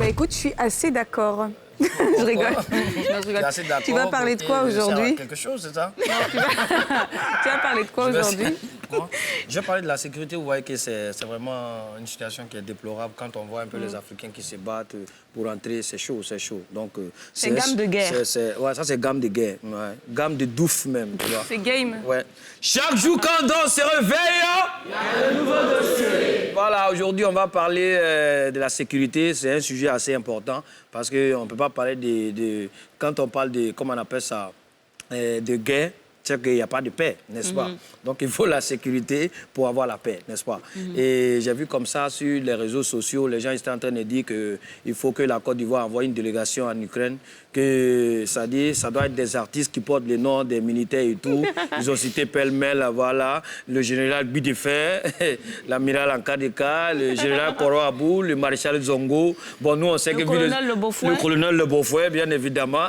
Bah écoute, je suis assez d'accord. Je rigole. Non, je rigole. Tu vas parler de quoi aujourd'hui? Quelque chose, c'est ça? Non, tu vas parler de quoi aujourd'hui? Je vais parler de la sécurité. Vous voyez que c'est vraiment une situation qui est déplorable quand on voit un peu les Africains qui se battent pour entrer. C'est chaud, c'est chaud. Donc, c'est gamme de guerre. Ouais, ça, c'est gamme de guerre. Ouais. Gamme de douf même. C'est game. Ouais. Chaque jour, quand on se réveille, il y a un nouveau dossier. Voilà, aujourd'hui, on va parler de la sécurité. C'est un sujet assez important parce qu'on ne peut pas parler quand on parle de, comment on appelle ça, de guerre, c'est qu'il n'y a pas de paix, n'est-ce pas? Donc, il faut la sécurité pour avoir la paix, n'est-ce pas? Et j'ai vu comme ça sur les réseaux sociaux, les gens étaient en train de dire qu'il faut que la Côte d'Ivoire envoie une délégation en Ukraine, que ça doit être des artistes qui portent les noms des militaires et tout. Ils ont cité pêle-mêle, voilà, le général Bidefer, l'amiral Ankadeka, le général Koro Abou, le maréchal Zongo. Bon, nous, on sait que... Le colonel Le Beaufouet, bien évidemment.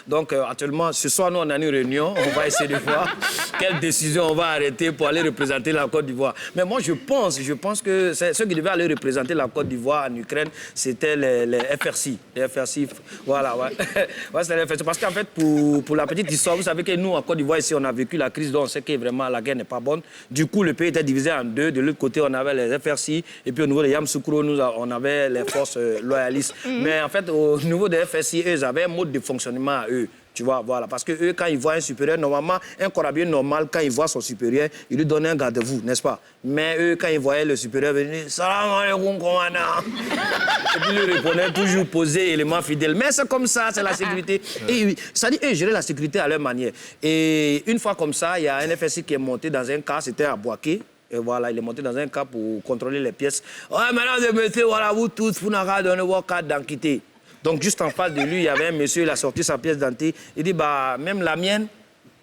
Donc, actuellement, ce soir, nous, on a une réunion. On va essayer de voir quelle décision on va arrêter pour aller représenter la Côte d'Ivoire. Mais moi, je pense que ceux qui devaient aller représenter la Côte d'Ivoire en Ukraine, c'était les FRC. Les FRC, voilà, ouais. Ouais, c'est les FRC. Parce qu'en fait, pour la petite histoire, vous savez que nous, en Côte d'Ivoire, ici, on a vécu la crise, donc on sait que vraiment la guerre n'est pas bonne. Du coup, le pays était divisé en deux. De l'autre côté, on avait les FRC, et puis au niveau de Yamoussoukro, on avait les forces loyalistes. Mais en fait, au niveau des FRC, eux, ils avaient un mode de fonctionnement à eux. Tu vois, voilà. Parce que eux, quand ils voient un supérieur, normalement, un corabier normal, quand il voit son supérieur, il lui donne un garde-à-vous, n'est-ce pas? Mais eux, quand ils voyaient le supérieur venir, salam alaikum, commandant. Et puis, il répondait toujours posé, élément fidèle. Mais c'est comme ça, c'est la sécurité. Et ça dit, eux, gérer la sécurité à leur manière. Et une fois comme ça, il y a un FSI qui est monté dans un cas, c'était à Boaké. Et voilà, il est monté dans un cas pour contrôler les pièces. Ouais, mesdames et messieurs, voilà, vous tous, vous n'avez pas donné votre carte d'identité. Donc, juste en face de lui, il y avait un monsieur, il a sorti sa pièce d'identité. Il dit, bah, même la mienne.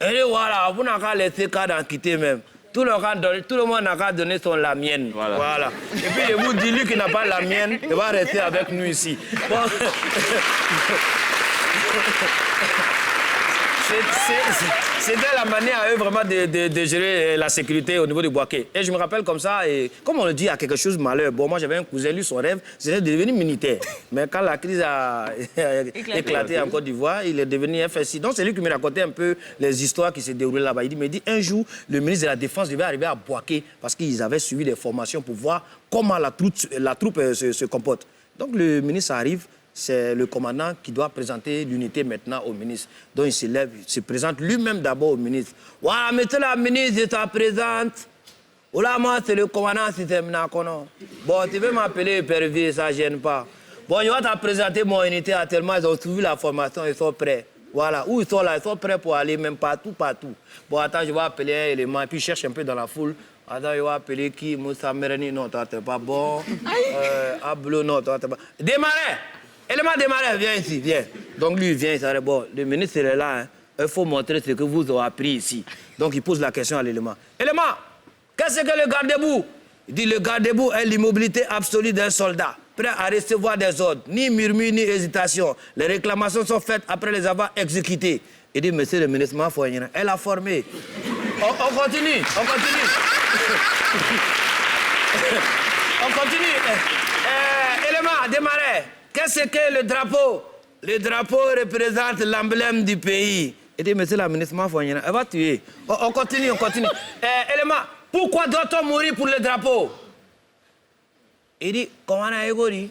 Il dit, voilà, vous n'avez pas laissé carte d'identité même. Tout le monde n'a qu'à donner la mienne. Voilà. Et puis, je vous dis, lui qui n'a pas la mienne, il va rester avec nous ici. Bon. C'était la manière à eux vraiment de gérer la sécurité au niveau du Boaké. Et je me rappelle comme ça, et comme on le dit, il y a quelque chose de malheur. Bon, moi j'avais un cousin, lui son rêve, c'était de devenir militaire. Mais quand la crise a éclaté en Côte d'Ivoire, il est devenu FSI. Donc c'est lui qui me racontait un peu les histoires qui se déroulaient là-bas. Il dit, un jour, le ministre de la Défense devait arriver à Boaké parce qu'ils avaient suivi des formations pour voir comment la troupe se comporte. Donc le ministre arrive. C'est le commandant qui doit présenter l'unité maintenant au ministre. Donc il se lève, il se présente lui-même d'abord au ministre. Voilà, monsieur le ministre, je te présente. Voilà, moi, c'est le commandant système Nakono. Bon, tu veux m'appeler épervier, ça ne gêne pas. Bon, je vais te présenter mon unité actuellement. Ils ont suivi la formation, ils sont prêts. Voilà, où ils sont là, ils sont prêts pour aller même partout. Bon, attends, je vais appeler un élément, et puis je cherche un peu dans la foule. Attends, je vais appeler qui? Moussa Mereni, non, toi, t'es pas bon. Ablo, non, toi, t'es pas... Démarrer! Élément démarré, viens ici, viens. Donc lui, il vient, il s'arrête. Bon, le ministre est là, hein. Il faut montrer ce que vous avez appris ici. Donc il pose la question à l'élément. Élément, qu'est-ce que le garde-boue? Il dit, le garde-boue est l'immobilité absolue d'un soldat, prêt à recevoir des ordres, ni murmure, ni hésitation. Les réclamations sont faites après les avoir exécutées. Il dit, monsieur le ministre, elle a formé. On continue. On continue. Élément, démarrer. Qu'est-ce que le drapeau? Le drapeau représente l'emblème du pays. Il dit, monsieur la ministre, elle va tuer. On continue. Élément, pourquoi doit-on mourir pour le drapeau? Il dit, comment on a égori?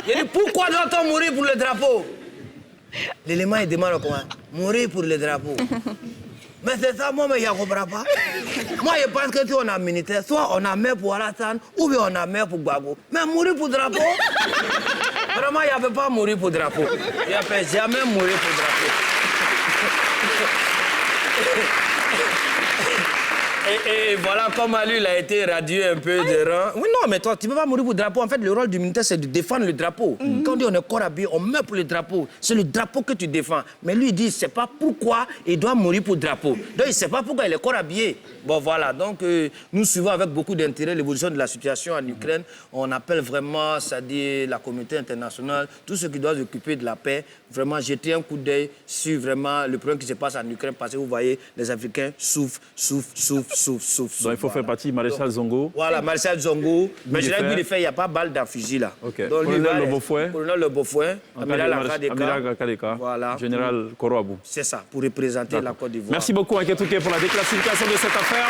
Il dit, pourquoi doit-on mourir pour le drapeau? L'élément, il demande comment? Mourir pour le drapeau. Mais c'est ça, moi, je ne comprends pas. Moi, je pense que si on a militaire, soit on a mère pour Alassane, ou bien on a mère pour Gbagbo. Mais mourir pour drapeau? Vraiment, il ne peut pas mourir pour drapeau. Il ne peut jamais mourir pour drapeau. Et voilà comment lui, il a été radié un peu de rang. Oui, non, mais toi, tu ne peux pas mourir pour le drapeau. En fait, le rôle du militaire, c'est de défendre le drapeau. Quand on dit on est corps habillé, on meurt pour le drapeau. C'est le drapeau que tu défends. Mais lui, il dit, il ne sait pas pourquoi il doit mourir pour le drapeau. Donc, il ne sait pas pourquoi il est corps habillé. Bon, voilà. Donc, nous suivons avec beaucoup d'intérêt l'évolution de la situation en Ukraine. On appelle vraiment, c'est-à-dire la communauté internationale, tous ceux qui doivent s'occuper de la paix, vraiment jeter un coup d'œil sur vraiment le problème qui se passe en Ukraine. Parce que vous voyez, les Africains souffrent. souffle. Donc il faut faire partie Maréchal Zongo. Voilà, Maréchal Zongo. Mais je l'ai vu le faire, il n'y a pas balle dans le fusil là. Okay. Donc, Colonel Le Beaufouet. Colonel Le Beaufouet. Amiral Kadeka. Voilà. Général Koroabou. C'est ça, pour représenter la Côte d'Ivoire. Merci beaucoup, Anketouké, pour la déclassification de cette affaire.